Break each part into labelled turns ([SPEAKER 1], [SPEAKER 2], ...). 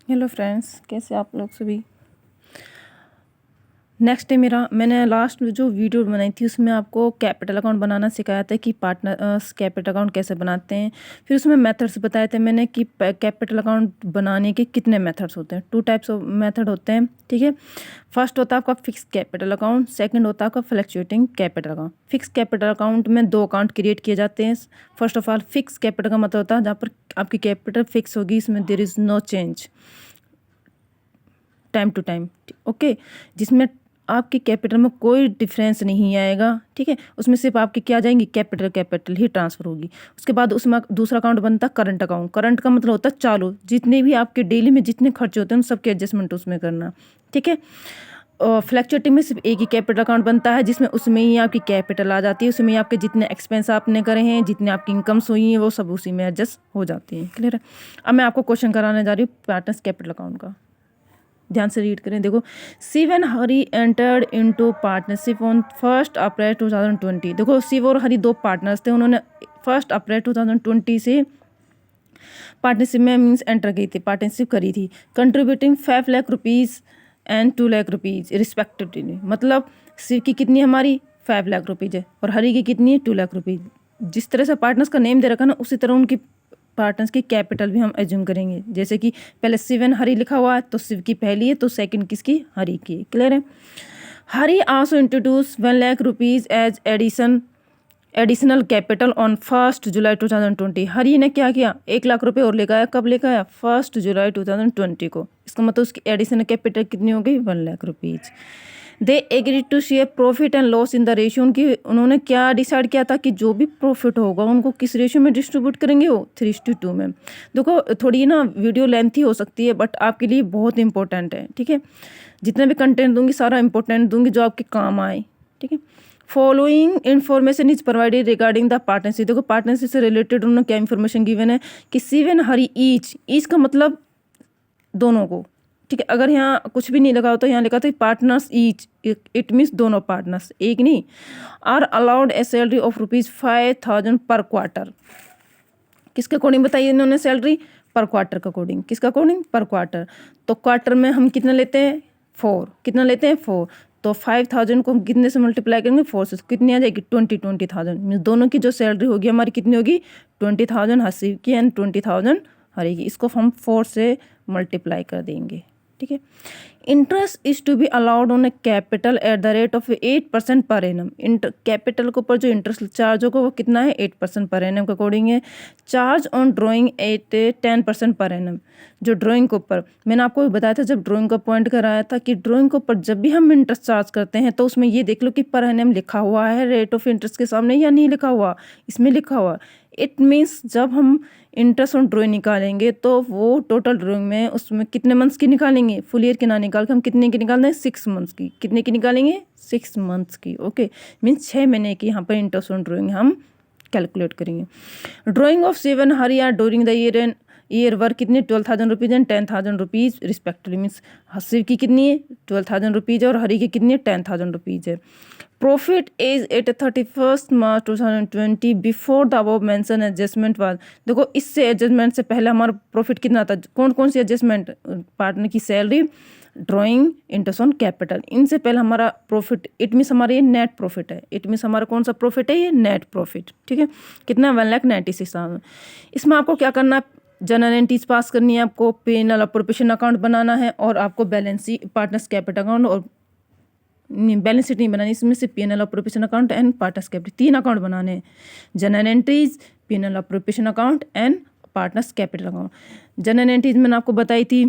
[SPEAKER 1] Hello friends, कैसे आप लोग सभी। नेक्स्ट है मेरा, मैंने लास्ट जो वीडियो बनाई थी उसमें आपको कैपिटल अकाउंट बनाना सिखाया था कि पार्टनर कैपिटल अकाउंट कैसे बनाते हैं। फिर उसमें मेथड्स बताए थे मैंने कि कैपिटल अकाउंट बनाने के कितने मेथड्स होते हैं। 2 टाइप्स ऑफ मेथड होते हैं, ठीक है। फर्स्ट होता है आपका फिक्स कैपिटल अकाउंट, सेकंड होता है आपका fluctuating capital account. Fix capital account में 2 अकाउंट क्रिएट किए जाते हैं। First of all fix capital का मतलब होता है जहाँ पर आपकी कैपिटल फिक्स होगी, इसमें there is no change time to time, okay. जिसमें आपकी कैपिटल में कोई डिफरेंस नहीं आएगा, ठीक है। उसमें सिर्फ आपकी क्या आ जाएंगी, कैपिटल ही ट्रांसफर होगी। उसके बाद उसमें दूसरा अकाउंट बनता है करंट अकाउंट। करंट का मतलब होता है चालू, जितने भी आपके डेली में जितने खर्चे होते हैं उन सबके एडजस्टमेंट उसमें करना, ठीक है। और फ्लैक्चुएटिंग में सिर्फ एक ही कैपिटल अकाउंट बनता है, जिसमें उसमें ही आपकी कैपिटल आ जाती है। उसमें ही आपके जितने एक्सपेंस आपने करे हैं, जितने आपकी इनकम्स हुई हैं, वो सब उसी में एडजस्ट हो जाती हैं। क्लियर है। अब मैं आपको क्वेश्चन कराने जा रही हूँ पार्टनर्स कैपिटल अकाउंट का। ध्यान से रीड करें। देखो, Shiv and Hari entered into partnership on 1 April 2020। देखो, शिव और हरी 2 पार्टनर्स थे, उन्होंने 1 अप्रैल 2020 से पार्टनरशिप में मीन्स एंटर की थी, पार्टनरशिप करी थी, contributing 5 lakh rupees and 2 lakh rupees respectively. मतलब शिव की कितनी हमारी 5 लाख रुपीज़ है और हरी की कितनी है 2 लाख रुपीज़। जिस तरह से पार्टनर्स का नेम दे रखा ना, उसी तरह उनकी पार्टनर्स की कैपिटल भी हम एज्यूम करेंगे। जैसे कि पहले शिव एंड हरी लिखा हुआ है तो शिव की पहली है, तो सेकंड किसकी, हरी की। क्लियर है। Hari also introduce 1 lakh rupees as additional capital on 1 July 2020। Hari ने क्या किया, 1 लाख रुपए और लेकर आया। कब लेकर आया, 1 जुलाई 2020 को। इसका मतलब उसकी एडिशनल कैपिटल कितनी हो गई, 1 lakh rupees. They agreed to share profit and loss in the ratio. उन्होंने क्या डिसाइड किया था कि जो भी प्रॉफिट होगा उनको किस रेशियो में डिस्ट्रीब्यूट करेंगे, वो 3:2 में। देखो, थोड़ी ना वीडियो लेंथी हो सकती है, बट आपके लिए बहुत इंपॉर्टेंट है, ठीक है। जितना भी कंटेंट दूंगी सारा इंपॉर्टेंट दूंगी जो आपके काम आए, ठीक है। Following information is provided regarding the partnership. देखो, पार्टनरशिप से रिलेटेड उन्होंने क्या इन्फॉर्मेशन गिवन है कि शिव एंड हरी ईच का मतलब दोनों को, ठीक है। अगर यहाँ कुछ भी नहीं लगा हो तो यहाँ लिखा था पार्टनर्स ईच, इट मीन्स दोनों पार्टनर्स, एक नहीं। Are allowed a salary of ₹5,000 per quarter. किसके अकॉर्डिंग बताइए इन्होंने सैलरी, पर क्वार्टर के अकॉर्डिंग। किसका अकॉर्डिंग, पर क्वार्टर। तो क्वार्टर में हम कितना लेते हैं, 4। कितना लेते हैं, 4। तो 5,000 को हम कितने से मल्टीप्लाई करेंगे, 4 से, कितनी आ जाएगी, 20,000। मीन्स दोनों की जो सैलरी होगी हमारी कितनी होगी, 20,000 हसीब की एंड 20,000 हरी की। इसको हम 4 से मल्टीप्लाई कर देंगे, ठीक है। Interest is to be allowed on a capital at the rate of 8% per annum. Capital के ऊपर जो इंटरेस्ट चार्ज होगा वो कितना है, 8% पर एनम के अकॉर्डिंग है। Charge on drawing eight 10% per annum. जो ड्राइंग के ऊपर मैंने आपको बताया था, जब ड्राइंग का पॉइंट कराया था कि ड्राइंग के ऊपर जब भी हम इंटरेस्ट चार्ज करते हैं तो उसमें ये देख लो कि पर एनम लिखा हुआ है रेट ऑफ इंटरेस्ट के सामने या नहीं लिखा हुआ, इसमें लिखा हुआ। इट मीन्स जब हम इंटरेस्ट ऑन ड्राइंग निकालेंगे तो वो टोटल ड्राइंग में उसमें कितने मंथ्स की निकालेंगे, फुल ईयर की ना निकाल के हम कितने की निकाल दें, 6 मंथ्स की। कितने की निकालेंगे, 6 मंथ्स की, ओके। मीन्स 6 महीने की यहाँ पर इंटरेस्ट ऑन ड्राइंग हम कैलकुलेट करेंगे। Drawing of 7 Hari are during the year work कितने, 12,000 rupees and 10,000 rupees respectively. Means Shiv की कितनी है, 12,000 रुपीज़ और हरी की कितनी है, 10,000 रुपीज़ है। Profit is at 31 March 2020 before the above mention adjustment was. देखो, इससे एडजस्टमेंट से पहले हमारा प्रॉफिट कितना था, कौन कौन सी एडजस्टमेंट, पार्टनर की salary, drawing, interest on capital, इनसे पहले हमारा प्रॉफिट, इट मीन्स हमारा ये नेट प्रॉफिट है। इट मीन्स हमारा कौन सा प्रॉफिट है, ये नेट प्रॉफिट, ठीक है। कितना, 1,96,000। इसमें आपको क्या करना है, जनरल एंट्रीज पास करनी है आपको, पेनल अप्रोप्रिएशन अकाउंट बनाना है और आपको balance sheet, partners capital account और बैलेंस शीट नहीं बनानी, इसमें से PNL appropriation account and partners capital 3 account बनाने हैं। General entries, PNL appropriation account and partners capital account. General entries मैंने आपको बताई थी,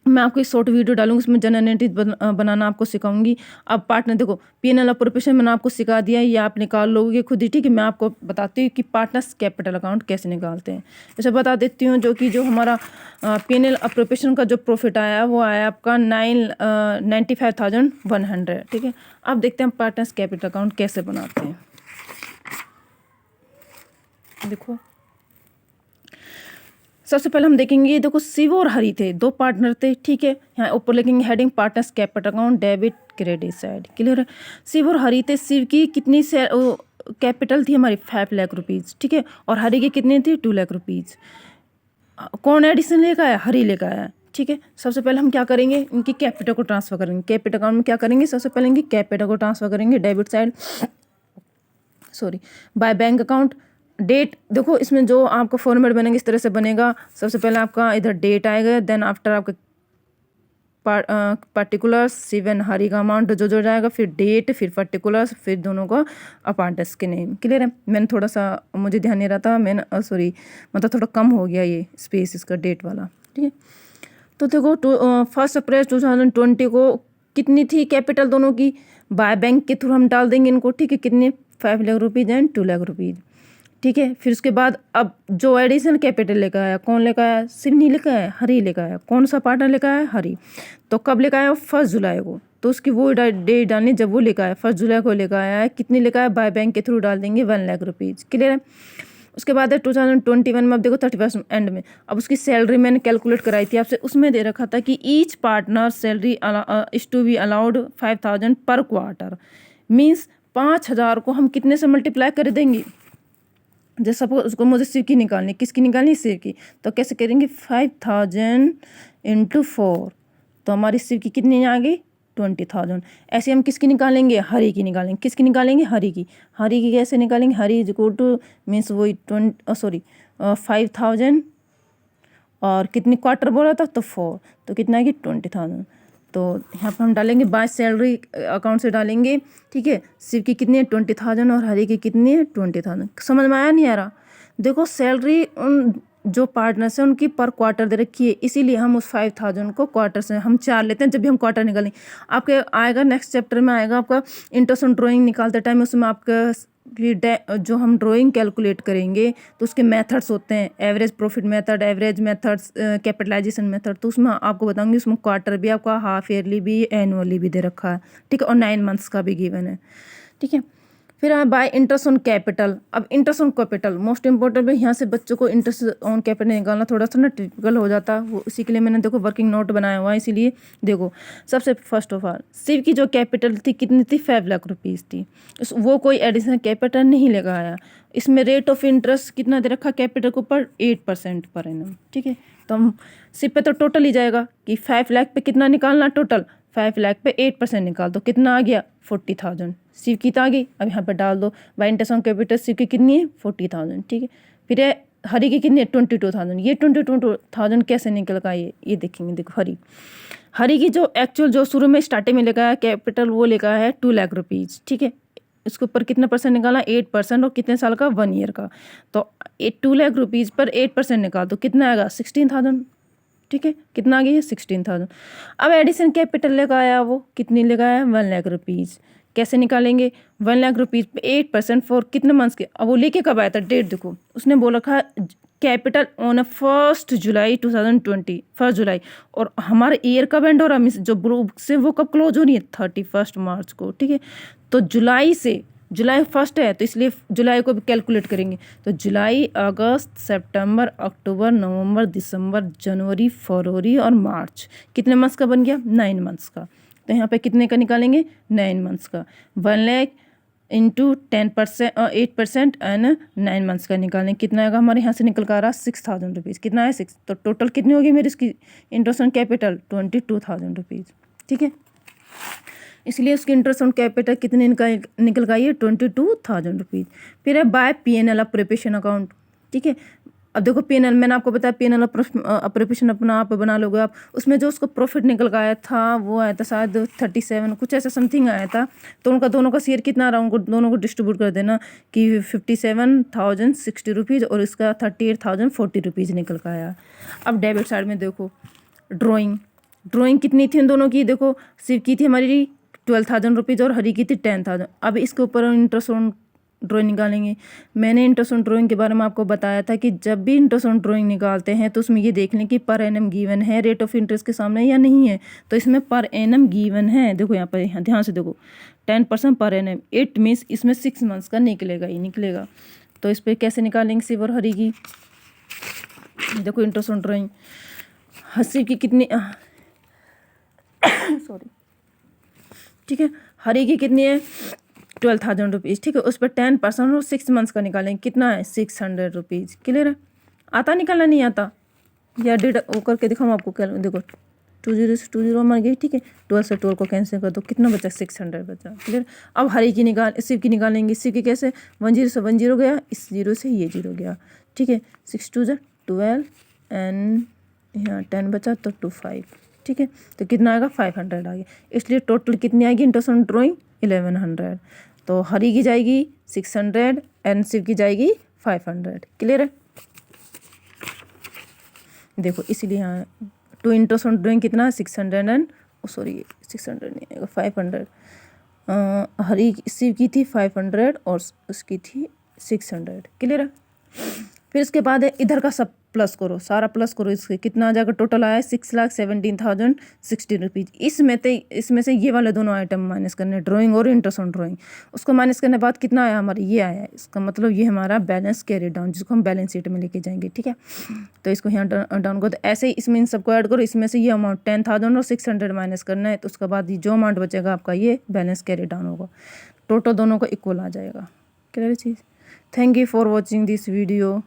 [SPEAKER 1] मैं आपको एक शॉर्ट वीडियो डालूंगी, उसमें जनरल एंट्रीज बनाना आपको सिखाऊंगी। अब पार्टनर, देखो पीएनएल अप्रोप्रिएशन मैंने आपको सिखा दिया है, ये आप निकाल लोगे खुद ही, ठीक है। मैं आपको बताती हूँ कि पार्टनर्स कैपिटल अकाउंट कैसे निकालते हैं। जैसे बता देती हूँ, जो हमारा पीएनएल अप्रोप्रिएशन का जो प्रॉफिट आया वो आया आपका 95,100, ठीक है। अब देखते हैं पार्टनर्स कैपिटल अकाउंट कैसे बनाते हैं। देखो, सबसे पहले हम देखेंगे, देखो शिव और हरी थे, 2 पार्टनर थे, ठीक है। यहाँ ऊपर लिखेंगे heading partners capital account debit credit side, clear है। शिव और हरी थे, शिव की कितनी कैपिटल थी हमारी, 5 लाख रुपीज़, ठीक है। और हरी की कितनी थी, 2 लाख रुपीज़। कौन एडिशन लेकर आया, हरी लेकर आया। ठीक है। सबसे पहले हम क्या करेंगे, इनकी कैपिटल को ट्रांसफर करेंगे। कैपिटल अकाउंट में क्या करेंगे, सबसे पहले इनकी कैपिटल को ट्रांसफर करेंगे debit side, sorry, by bank account. Date देखो, इसमें जो आपका फॉर्मेट बनेगा इस तरह से बनेगा। सबसे पहले आपका इधर डेट आएगा, देन आफ्टर आपका पर्टिकुलर्स, सिवन हरी का अमाउंट जो जाएगा, फिर डेट, फिर पर्टिकुलर्स, फिर दोनों का अपार्टस के नेम। क्लियर है। मैंने थोड़ा सा, मुझे ध्यान नहीं रहा था, मैंने सॉरी, मतलब थोड़ा कम हो गया ये स्पेस इसका डेट वाला। ठीक है। तो देखो 1 अप्रैल 2020 को कितनी थी कैपिटल दोनों की, बाय बैंक के थ्रू हम डाल देंगे इनको। ठीक है। कितने, 5 lakh rupees and 2 lakh rupees. ठीक है। फिर उसके बाद अब जो एडिशनल कैपिटल लेकर आया, कौन लेकर आया, सिर्फ नहीं लेकर आया, हरी लेकर आया। कौन सा पार्टनर लेकर आया, हरी। तो कब लेकर आया, 1 जुलाई को। तो उसकी वो डेट डालनी जब वो लेकर आया, 1 जुलाई को लेकर आया है। कितनी लेकर आया, बाय बैंक के थ्रू डाल देंगे 1 लाख रुपीज़। क्लियर है। उसके बाद है 2021 में, अब देखो 31 एंड में, अब उसकी सैलरी मैंने कैलकुलेट कराई थी आपसे, उसमें दे रखा था कि each partner salary is to be allowed 5,000 per quarter. Means 5,000 को हम कितने से मल्टीप्लाई कर देंगे। जैसे सपोज उसको मुझे सिर की निकालनी, किसकी निकालनी, सिर की। तो कैसे करेंगे, 5,000 इंटू 4, तो हमारी सिर की कितनी आ गई, 20,000। ऐसे हम किसकी निकालेंगे, हरी की निकालेंगे। किसकी निकालेंगे, हरी की। हरी की कैसे निकालेंगे, हरी इज इक्वल टू मीन्स वही 5,000 और कितनी क्वार्टर बोला था, तो 4, तो कितना है कि 20,000। तो यहाँ पर हम डालेंगे बाय सैलरी अकाउंट से डालेंगे। ठीक है। सिर्फ की कितनी है, 20,000 और हरी की कितनी है, 20,000। समझ में आया नहीं आ रहा। देखो सैलरी उन जो पार्टनर्स हैं उनकी पर क्वार्टर दे रखी है, इसीलिए हम उस 5,000 को क्वार्टर से हम 4 लेते हैं जब भी हम क्वार्टर निकालें। आपके आएगा नेक्स्ट चैप्टर में आएगा आपका इंटरेस्ट ऑन ड्राइंग निकालते टाइम, उसमें आपका जो हम ड्राइंग कैलकुलेट करेंगे तो उसके मेथड्स होते हैं, average profit method, average methods, capitalisation method. तो उसमें आपको बताऊंगी, उसमें क्वार्टर भी आपका, हाफ ईयरली भी, एनुअली भी दे रखा है। ठीक है। और 9 मंथ्स का भी गिवन है। ठीक है। फिर बाय इंटरेस्ट ऑन कैपिटल। अब interest on capital most important है, यहाँ से बच्चों को इंटरेस्ट ऑन कैपिटल निकालना थोड़ा सा ना टिपिकल हो जाता है, वो इसी के लिए मैंने देखो वर्किंग नोट बनाया हुआ है। इसीलिए देखो, सबसे फर्स्ट ऑफ ऑल सिर्फ की जो कैपिटल थी कितनी थी, 5 लाख रुपीज़ थी। वो कोई एडिशनल कैपिटल नहीं लेकर आया। इसमें रेट ऑफ इंटरेस्ट कितना दे रखा कैपिटल के ऊपर, 8% पर एनम। ठीक है। तो हम सिर्फ पे तो टोटल ही जाएगा कि 5 लाख पे कितना निकालना, टोटल 5 लाख पे 8% निकाल दो, कितना आ गया, 40,000। सिव की तो आ गई, अब यहाँ पे डाल दो बाय इंटरेस्ट ऑन कैपिटल। सिव की कितनी है, 40,000। ठीक है। फिर हरी की कितनी है, 22,000। ये 22,000 कैसे निकल का, ये देखेंगे। देखो हरी की जो एक्चुअल जो शुरू में स्टार्टिंग में लेकर आया कैपिटल, वो लेकर है 2 लाख रुपीज़। ठीक है। इसके ऊपर कितना परसेंट निकाला, 8%, और कितने साल का, 1 ईयर का। तो 2 लाख रुपीज़ पर 8% निकाल दो, कितना आएगा, 16,000। ठीक है। कितना आ गया है, 16,000। अब एडिशन कैपिटल लेकर आया, वो कितनी लेकर आया, 1 लाख रुपीज़। कैसे निकालेंगे, 1 लाख रुपीज़ पे 8% फॉर कितने मंथ्स के। अब वो लेके कब आया था, डेट देखो, उसने बोल रखा कैपिटल ऑन 1 जुलाई 2020, 1 जुलाई। और हमारा ईयर कब एंड हो रहा है, जो बुक से वो कब क्लोज हो रही है, 31 मार्च को। ठीक है। तो जुलाई 1 है, तो इसलिए जुलाई को भी कैलकुलेट करेंगे। तो जुलाई, अगस्त, सितंबर, अक्टूबर, नवंबर, दिसंबर, जनवरी, फरवरी और मार्च, कितने मंथ्स का बन गया, 9 मंथ्स का। तो यहाँ पे कितने का निकालेंगे, 9 मंथ्स का। 1 लाख इंटू 10% 8% एंड 9 मंथ्स का निकालें, कितना आएगा, हमारे यहाँ से निकल कर आ रहा 6,000 रुपीज़। कितना है, 6। तो टोटल कितनी होगी मेरी इसकी इंटरेस्ट ऑन कैपिटल, 22,000 रुपीज़। ठीक है। इसलिए उसकी इंटरेस्ट ऑन कैपिटल कितने निकल गई है, 22,000 रुपीज़। फिर है बाय P&L अप्रोप्रिएशन अकाउंट। ठीक है। अब देखो P&L मैंने आपको बताया, P&L अप्रोप्रिएशन अपना आप बना लोगे आप। उसमें जो उसको प्रॉफिट निकल का आया था, वो आया था शायद 37 कुछ ऐसा समथिंग आया था। तो उनका दोनों का शेयर कितना रहा, उनको दोनों को डिस्ट्रीब्यूट कर देना कि 57,060 रुपीज़ और इसका 38,040 रुपीज़ निकल का आया। अब डेबिट साइड में देखो ड्राइंग कितनी थी उन दोनों की, देखो सिर्फ की थी हमारी 12,000 रुपीज़ और हरी की थी 10,000। अब इसके ऊपर इंटरेस्ट ऑन ड्राइंग निकालेंगे। मैंने इंटरेस्ट ऑन ड्राइंग के बारे में आपको बताया था कि जब भी इंटरेस्ट ऑन ड्राइंग निकालते हैं तो उसमें ये देख लें कि पर एनम गिवन है रेट ऑफ इंटरेस्ट के सामने या नहीं है। तो इसमें पर एनम गिवन है, देखो यहाँ पर, यहाँ ध्यान से देखो 10% पर एनम, 8 मीन्स इसमें 6 मंथ्स का निकलेगा ही निकलेगा। तो इस पर कैसे निकालेंगे सिव और हरी की, देखो इंटरेस्ट ऑन ड्राइंग हसी की कितनी सॉरी। ठीक है। हरी की कितनी है, 12,000 रुपीज़। ठीक है। उस पर 10% और 6 मंथ्स का निकालेंगे, कितना है, 600 रुपीज़। क्लियर है, आता निकालना नहीं आता, या डिडक्ट वो करके दिखाऊँ आपको क्या। देखो 20 से 20 मर गई, ठीक है। 12 से 12 को कैंसिल कर दो, कितना बचा 600 बचा, क्लियर। अब हरी की शिव की निकालेंगे। शिव की कैसे 10 से 10 गया, इस 0 से ये 0 गया, ठीक है। 6 2 12 एंड यहाँ 10 बचा तो 2 5, ठीक है। तो कितना आएगा 500 आ गया। इसलिए टोटल कितनी आएगी इंटरेस्ट ड्राइंग 1100। तो हरी की जाएगी 600 एंड शिव की जाएगी 500, क्लियर है। देखो इसीलिए यहाँ टू इंटरेस्ट ऑन ड्राइंग कितना 600 एंड सॉरी 600 नहीं आएगा 500। हरी शिव की थी 500 और उसकी थी 600, क्लियर है। फिर इसके बाद है इधर का सब प्लस करो, सारा प्लस करो। इसके कितना आ जाएगा, टोटल आया 6,17,060 रुपीज़। इसमें से ये वाले दोनों आइटम माइनस करने, ड्राइंग और इंटरेस्ट ऑन ड्राइंग। उसको माइनस करने के बाद कितना आया हमारा, ये आया है। इसका मतलब ये हमारा बैलेंस कैरी डाउन, जिसको हम बैलेंस शीट में लेके जाएंगे, ठीक है। तो इसको यहाँ डाउन करो। तो ऐसे ही इसमें इन सबको ऐड करो। इसमें से ये अमाउंट 10,000 और 600 माइनस करना है। तो उसके बाद जो अमाउंट बचेगा आपका ये बैलेंस कैरी डाउन होगा। टोटल दोनों को इक्वल आ जाएगा, clear cheese. Thank you for watching this video.